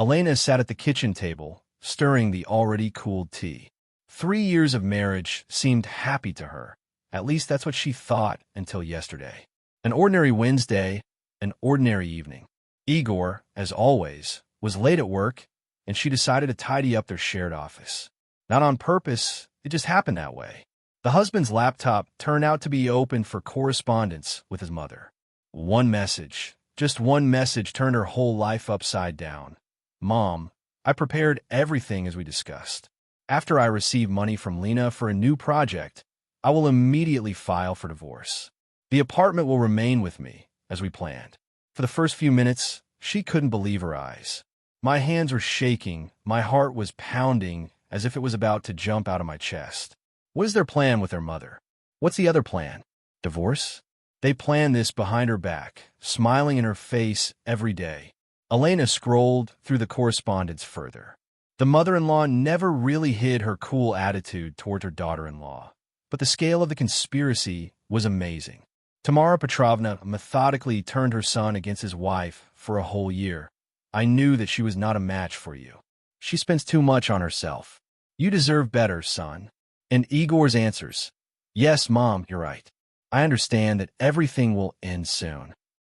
Elena sat at the kitchen table, stirring the already cooled tea. 3 years of marriage seemed happy to her. At least that's what she thought until yesterday. An ordinary Wednesday, an ordinary evening. Igor, as always, was late at work, and she decided to tidy up their shared office. Not on purpose, it just happened that way. The husband's laptop turned out to be open for correspondence with his mother. One message, just one message, turned her whole life upside down. Mom, I prepared everything as we discussed. After I receive money from Lena for a new project, I will immediately file for divorce. The apartment will remain with me, as we planned. For the first few minutes, she couldn't believe her eyes. My hands were shaking, my heart was pounding as if it was about to jump out of my chest. What is their plan with their mother? What's the other plan? Divorce? They planned this behind her back, smiling in her face every day. Elena scrolled through the correspondence further. The mother-in-law never really hid her cool attitude toward her daughter-in-law, but the scale of the conspiracy was amazing. Tamara Petrovna methodically turned her son against his wife for a whole year. I knew that she was not a match for you. She spends too much on herself. You deserve better, son. And Igor's answers. Yes, Mom, you're right. I understand that everything will end soon.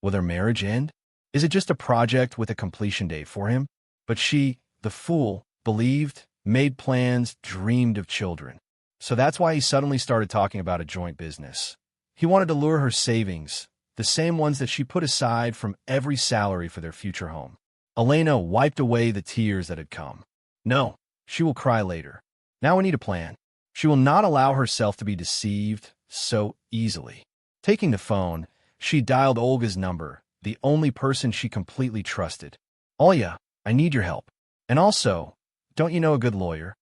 Will their marriage end? Is it just a project with a completion date for him? But she, the fool, believed, made plans, dreamed of children. So that's why he suddenly started talking about a joint business. He wanted to lure her savings, the same ones that she put aside from every salary for their future home. Elena wiped away the tears that had come. No, she will cry later. Now we need a plan. She will not allow herself to be deceived so easily. Taking the phone, she dialed Olga's number, the only person she completely trusted. Olya, I need your help. And also, don't you know a good lawyer?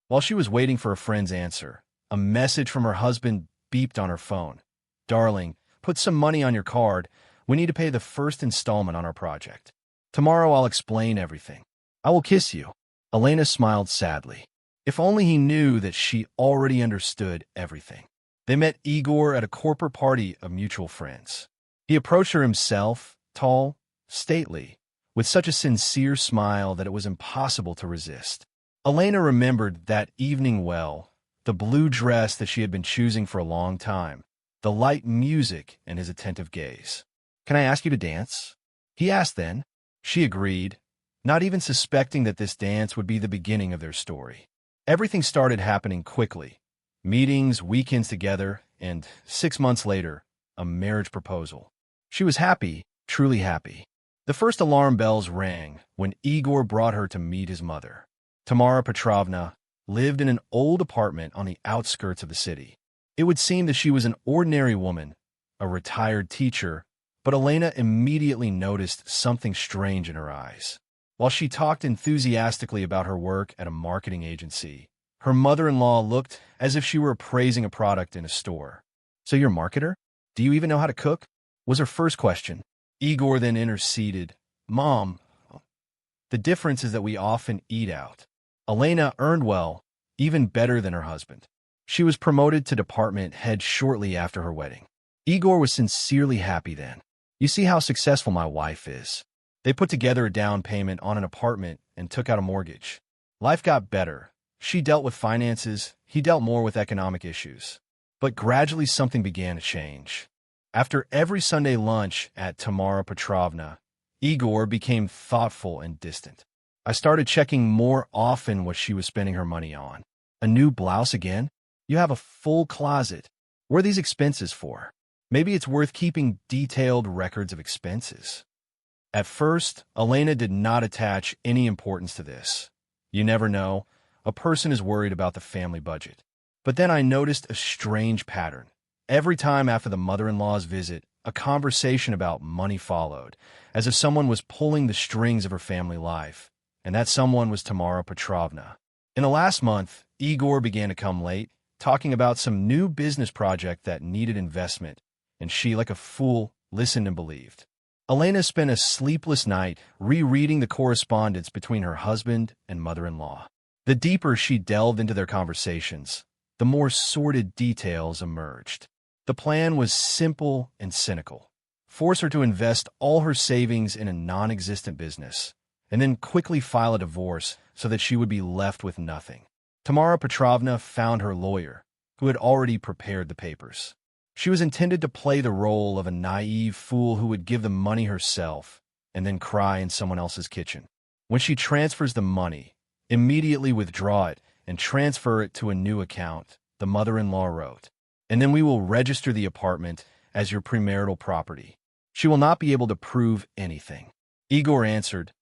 While she was waiting for a friend's answer, a message from her husband beeped on her phone. Darling, put some money on your card. We need to pay the first installment on our project. Tomorrow I'll explain everything. I will kiss you. Elena smiled sadly. If only he knew that she already understood everything. They met Igor at a corporate party of mutual friends. He approached her himself, tall, stately, with such a sincere smile that it was impossible to resist. Elena remembered that evening well, the blue dress that she had been choosing for a long time, the light music and his attentive gaze. Can I ask you to dance? He asked then. She agreed, not even suspecting that this dance would be the beginning of their story. Everything started happening quickly. Meetings, weekends together, and 6 months later, a marriage proposal. She was happy, truly happy. The first alarm bells rang when Igor brought her to meet his mother. Tamara Petrovna lived in an old apartment on the outskirts of the city. It would seem that she was an ordinary woman, a retired teacher, but Elena immediately noticed something strange in her eyes. While she talked enthusiastically about her work at a marketing agency, her mother-in-law looked as if she were appraising a product in a store. So you're a marketer? Do you even know how to cook? Was her first question. Igor then interceded. Mom, the difference is that we often eat out. Elena earned well, even better than her husband. She was promoted to department head shortly after her wedding. Igor was sincerely happy then. You see how successful my wife is. They put together a down payment on an apartment and took out a mortgage. Life got better. She dealt with finances, he dealt more with economic issues. But gradually something began to change. After every Sunday lunch at Tamara Petrovna, Igor became thoughtful and distant. I started checking more often what she was spending her money on. A new blouse again? You have a full closet. What are these expenses for? Maybe it's worth keeping detailed records of expenses. At first, Elena did not attach any importance to this. You never know. A person is worried about the family budget. But then I noticed a strange pattern. Every time after the mother-in-law's visit, a conversation about money followed, as if someone was pulling the strings of her family life. And that someone was Tamara Petrovna. In the last month, Igor began to come late, talking about some new business project that needed investment, and she, like a fool, listened and believed. Elena spent a sleepless night rereading the correspondence between her husband and mother-in-law. The deeper she delved into their conversations, the more sordid details emerged. The plan was simple and cynical. Force her to invest all her savings in a non-existent business, and then quickly file a divorce so that she would be left with nothing. Tamara Petrovna found her lawyer, who had already prepared the papers. She was intended to play the role of a naive fool who would give the money herself and then cry in someone else's kitchen. When she transfers the money, immediately withdraw it and transfer it to a new account, the mother-in-law wrote. And then we will register the apartment as your premarital property. She will not be able to prove anything. Igor answered,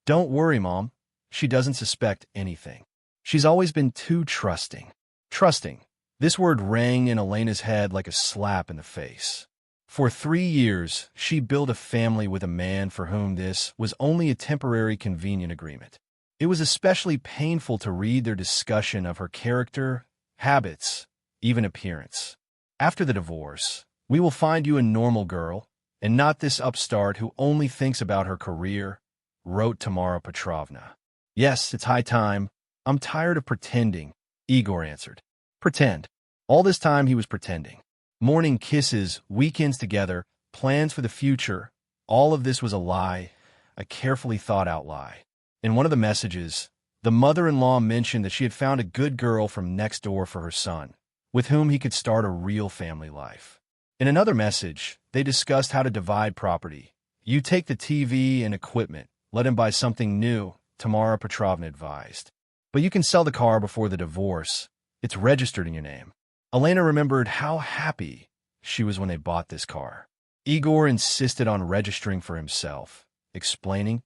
"Don't worry, Mom. She doesn't suspect anything. She's always been too trusting." Trusting. This word rang in Elena's head like a slap in the face. For 3 years, she built a family with a man for whom this was only a temporary convenient agreement. It was especially painful to read their discussion of her character, habits, even appearance. After the divorce, we will find you a normal girl, and not this upstart who only thinks about her career, wrote Tamara Petrovna. Yes, it's high time. I'm tired of pretending, Igor answered. Pretend. All this time he was pretending. Morning kisses, weekends together, plans for the future. All of this was a lie, a carefully thought-out lie. In one of the messages, the mother-in-law mentioned that she had found a good girl from next door for her son, with whom he could start a real family life. In another message, they discussed how to divide property. You take the TV and equipment, let him buy something new, Tamara Petrovna advised. But you can sell the car before the divorce. It's registered in your name. Elena remembered how happy she was when they bought this car. Igor insisted on registering for himself, explaining,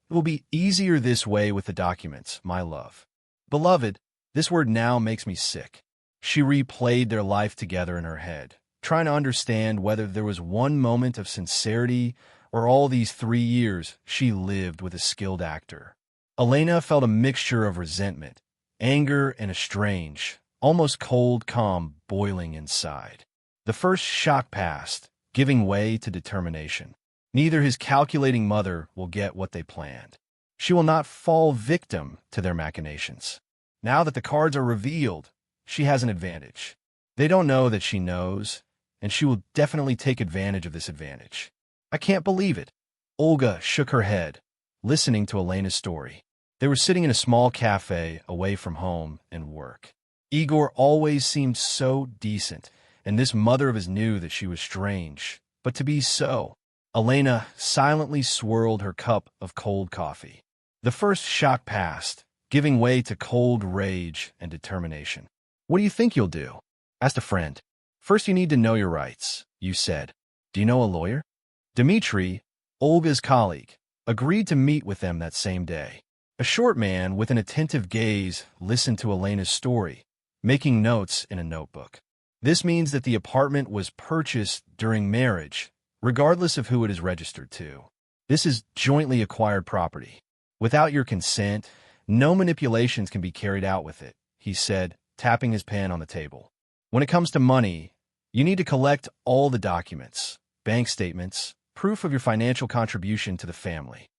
"It will be easier this way with the documents, my love." Beloved, this word now makes me sick. She replayed their life together in her head, trying to understand whether there was one moment of sincerity or all these 3 years she lived with a skilled actor. Elena felt a mixture of resentment, anger, and a strange, almost cold calm boiling inside. The first shock passed, giving way to determination. Neither his calculating mother will get what they planned. She will not fall victim to their machinations. Now that the cards are revealed, she has an advantage. They don't know that she knows, and she will definitely take advantage of this advantage. I can't believe it. Olga shook her head, listening to Elena's story. They were sitting in a small cafe away from home and work. Igor always seemed so decent, and this mother of his knew that she was strange, but to be so. Elena silently swirled her cup of cold coffee. The first shock passed, giving way to cold rage and determination. "What do you think you'll do?" asked a friend. "First you need to know your rights," you said. "Do you know a lawyer?" Dmitri, Olga's colleague, agreed to meet with them that same day. A short man with an attentive gaze listened to Elena's story, making notes in a notebook. This means that the apartment was purchased during marriage, regardless of who it is registered to. This is jointly acquired property. Without your consent, no manipulations can be carried out with it, he said, tapping his pen on the table. When it comes to money, you need to collect all the documents, bank statements, proof of your financial contribution to the family.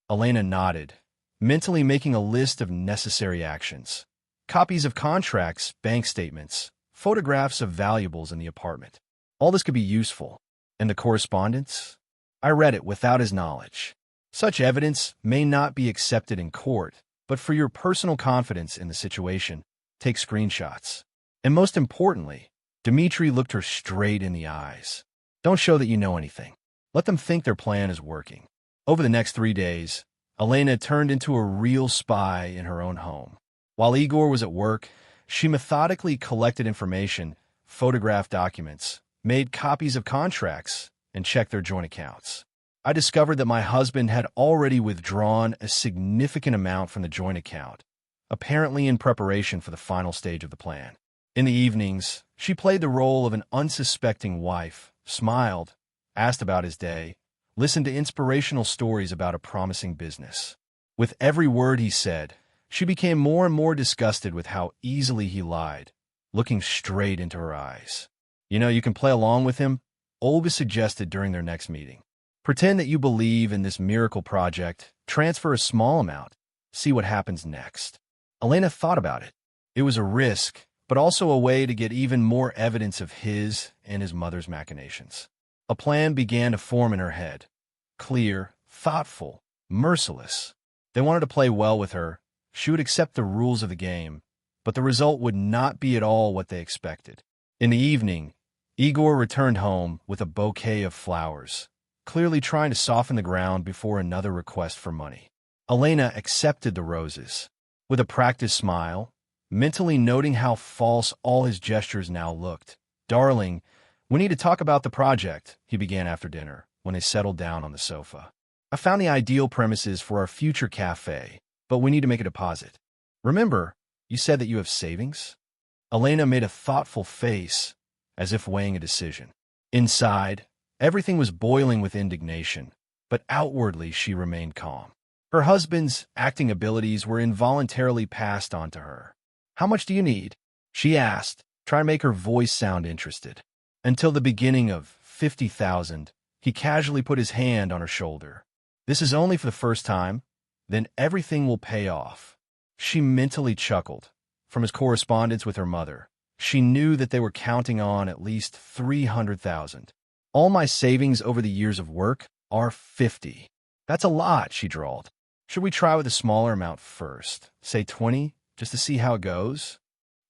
Elena nodded, mentally making a list of necessary actions. Copies of contracts, bank statements, photographs of valuables in the apartment. All this could be useful. And the correspondence? I read it without his knowledge. Such evidence may not be accepted in court, but for your personal confidence in the situation, take screenshots. And most importantly, Dmitri looked her straight in the eyes. Don't show that you know anything. Let them think their plan is working. Over the next 3 days, Elena turned into a real spy in her own home. While Igor was at work, she methodically collected information, photographed documents, made copies of contracts, and checked their joint accounts. I discovered that my husband had already withdrawn a significant amount from the joint account, apparently in preparation for the final stage of the plan. In the evenings, she played the role of an unsuspecting wife, smiled, asked about his day, listened to inspirational stories about a promising business. With every word he said, she became more and more disgusted with how easily he lied, looking straight into her eyes. You can play along with him, Olga suggested during their next meeting. Pretend that you believe in this miracle project, transfer a small amount, see what happens next. Elena thought about it. It was a risk, but also a way to get even more evidence of his and his mother's machinations. A plan began to form in her head. Clear, thoughtful, merciless. They wanted to play well with her. She would accept the rules of the game, but the result would not be at all what they expected. In the evening, Igor returned home with a bouquet of flowers, clearly trying to soften the ground before another request for money. Elena accepted the roses with a practiced smile, mentally noting how false all his gestures now looked. "Darling, we need to talk about the project," he began after dinner, when they settled down on the sofa. "I found the ideal premises for our future cafe, but we need to make a deposit. Remember, you said that you have savings?" Elena made a thoughtful face, as if weighing a decision. Inside, everything was boiling with indignation, but outwardly she remained calm. Her husband's acting abilities were involuntarily passed on to her. "How much do you need?" she asked, trying to make her voice sound interested. Until the beginning of 50,000, he casually put his hand on her shoulder. "This is only for the first time, then everything will pay off." She mentally chuckled. From his correspondence with her mother, she knew that they were counting on at least 300,000. "All my savings over the years of work are 50. "That's a lot," she drawled. "Should we try with a smaller amount first? Say 20, just to see how it goes?"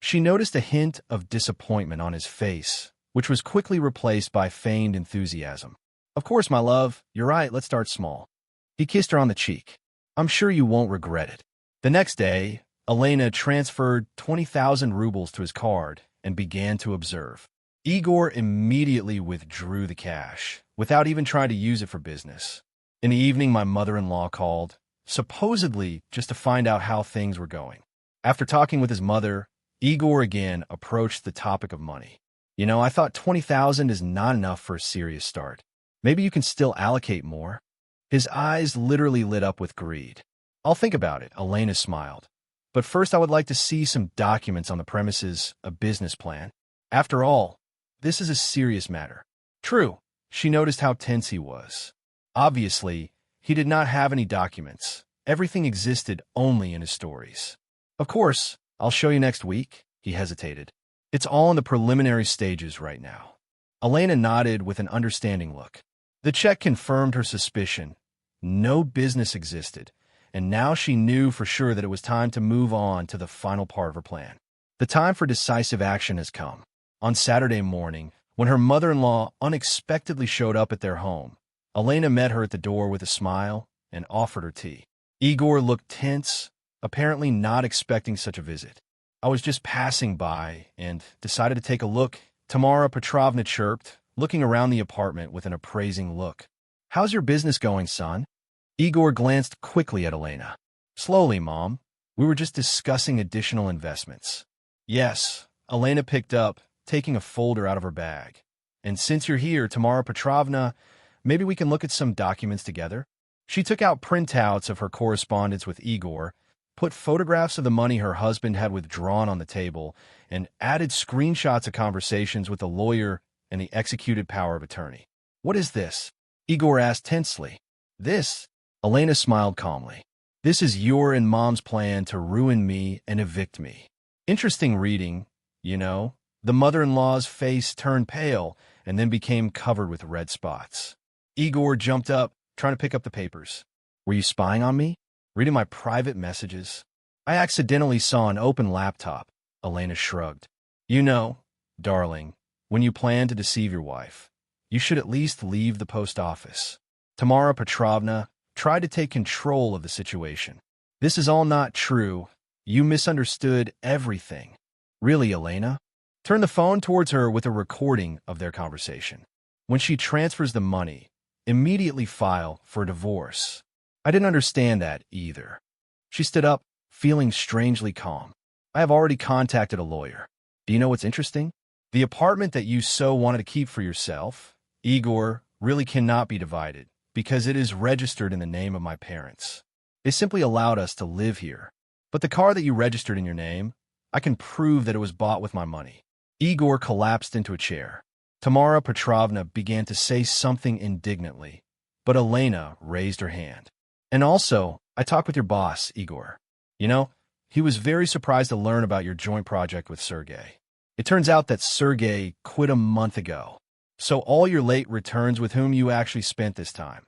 She noticed a hint of disappointment on his face, which was quickly replaced by feigned enthusiasm. "Of course, my love, you're right, let's start small." He kissed her on the cheek. "I'm sure you won't regret it." The next day, Elena transferred 20,000 rubles to his card and began to observe. Igor immediately withdrew the cash, without even trying to use it for business. In the evening, my mother-in-law called, supposedly just to find out how things were going. After talking with his mother, Igor again approached the topic of money. "You know, I thought 20,000 is not enough for a serious start. Maybe you can still allocate more?" His eyes literally lit up with greed. "I'll think about it," Elena smiled. "But first I would like to see some documents on the premises, a business plan. After all, this is a serious matter." True, she noticed how tense he was. Obviously, he did not have any documents. Everything existed only in his stories. "Of course, I'll show you next week," he hesitated. "It's all in the preliminary stages right now." Elena nodded with an understanding look. The check confirmed her suspicion. No business existed, and now she knew for sure that it was time to move on to the final part of her plan. The time for decisive action has come. On Saturday morning, when her mother-in-law unexpectedly showed up at their home, Elena met her at the door with a smile and offered her tea. Igor looked tense, apparently not expecting such a visit. "I was just passing by and decided to take a look," Tamara Petrovna chirped, looking around the apartment with an appraising look. "How's your business going, son?" Igor glanced quickly at Elena. "Slowly, Mom. We were just discussing additional investments." "Yes," Elena picked up, taking a folder out of her bag. "And since you're here, Tamara Petrovna, maybe we can look at some documents together?" She took out printouts of her correspondence with Igor, put photographs of the money her husband had withdrawn on the table, and added screenshots of conversations with the lawyer and the executed power of attorney. "What is this?" Igor asked tensely. "This?" Elena smiled calmly. "This is your and Mom's plan to ruin me and evict me." Interesting reading, you know. The mother-in-law's face turned pale and then became covered with red spots. Igor jumped up, trying to pick up the papers. "Were you spying on me? Reading my private messages?" "I accidentally saw an open laptop," Elena shrugged. "You know, darling, when you plan to deceive your wife, you should at least leave the post office." Tamara Petrovna tried to take control of the situation. "This is all not true. You misunderstood everything." "Really, Elena?" Turn the phone towards her with a recording of their conversation. "When she transfers the money, immediately file for divorce." "I didn't understand that either." She stood up, feeling strangely calm. "I have already contacted a lawyer. Do you know what's interesting? The apartment that you so wanted to keep for yourself, Igor, really cannot be divided because it is registered in the name of my parents. They simply allowed us to live here. But the car that you registered in your name, I can prove that it was bought with my money." Igor collapsed into a chair. Tamara Petrovna began to say something indignantly, but Elena raised her hand. "And also, I talked with your boss, Igor. You know, he was very surprised to learn about your joint project with Sergei. It turns out that Sergei quit a month ago. So all your late returns with whom you actually spent this time."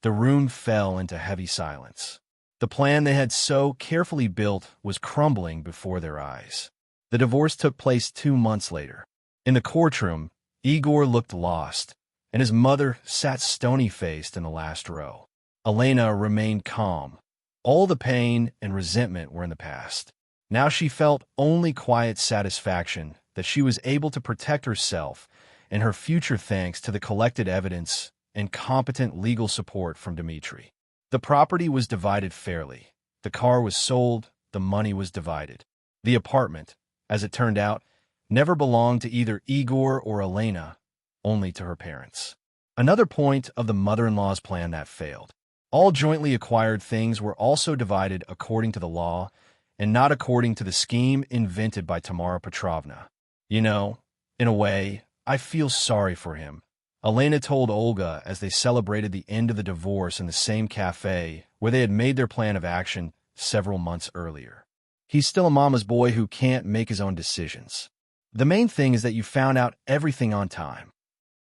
The room fell into heavy silence. The plan they had so carefully built was crumbling before their eyes. The divorce took place 2 months later. In the courtroom, Igor looked lost, and his mother sat stony-faced in the last row. Elena remained calm. All the pain and resentment were in the past. Now she felt only quiet satisfaction that she was able to protect herself and her future thanks to the collected evidence and competent legal support from Dmitri. The property was divided fairly. The car was sold, the money was divided. The apartment, as it turned out, never belonged to either Igor or Elena, only to her parents. Another point of the mother-in-law's plan that failed. All jointly acquired things were also divided according to the law and not according to the scheme invented by Tamara Petrovna. You know, in a way, I feel sorry for him, Elena told Olga as they celebrated the end of the divorce in the same cafe where they had made their plan of action several months earlier. He's still a mama's boy who can't make his own decisions. The main thing is that you found out everything on time.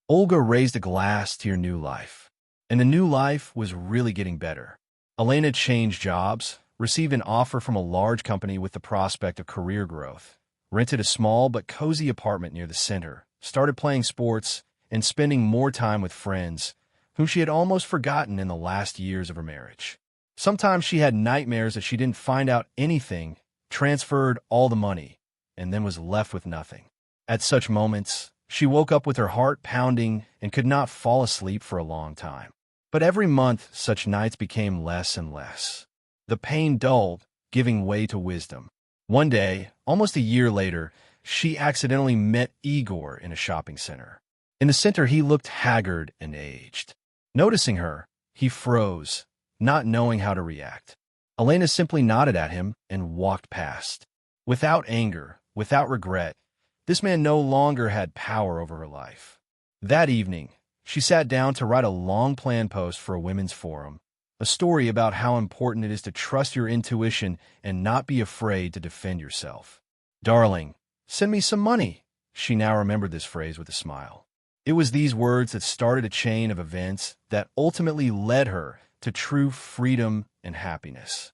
Olga raised a glass to your new life. And the new life was really getting better. Elena changed jobs, received an offer from a large company with the prospect of career growth, rented a small but cozy apartment near the center, started playing sports, and spending more time with friends, whom she had almost forgotten in the last years of her marriage. Sometimes she had nightmares that she didn't find out anything, transferred all the money, and then was left with nothing. At such moments, she woke up with her heart pounding and could not fall asleep for a long time. But every month, such nights became less and less. The pain dulled, giving way to wisdom. One day, almost a year later, she accidentally met Igor in a shopping center. In the center, he looked haggard and aged. Noticing her, he froze, not knowing how to react. Elena simply nodded at him and walked past. Without anger, without regret, this man no longer had power over her life. That evening, she sat down to write a long plan post for a women's forum, a story about how important it is to trust your intuition and not be afraid to defend yourself. "Darling, send me some money." She now remembered this phrase with a smile. It was these words that started a chain of events that ultimately led her to true freedom and happiness.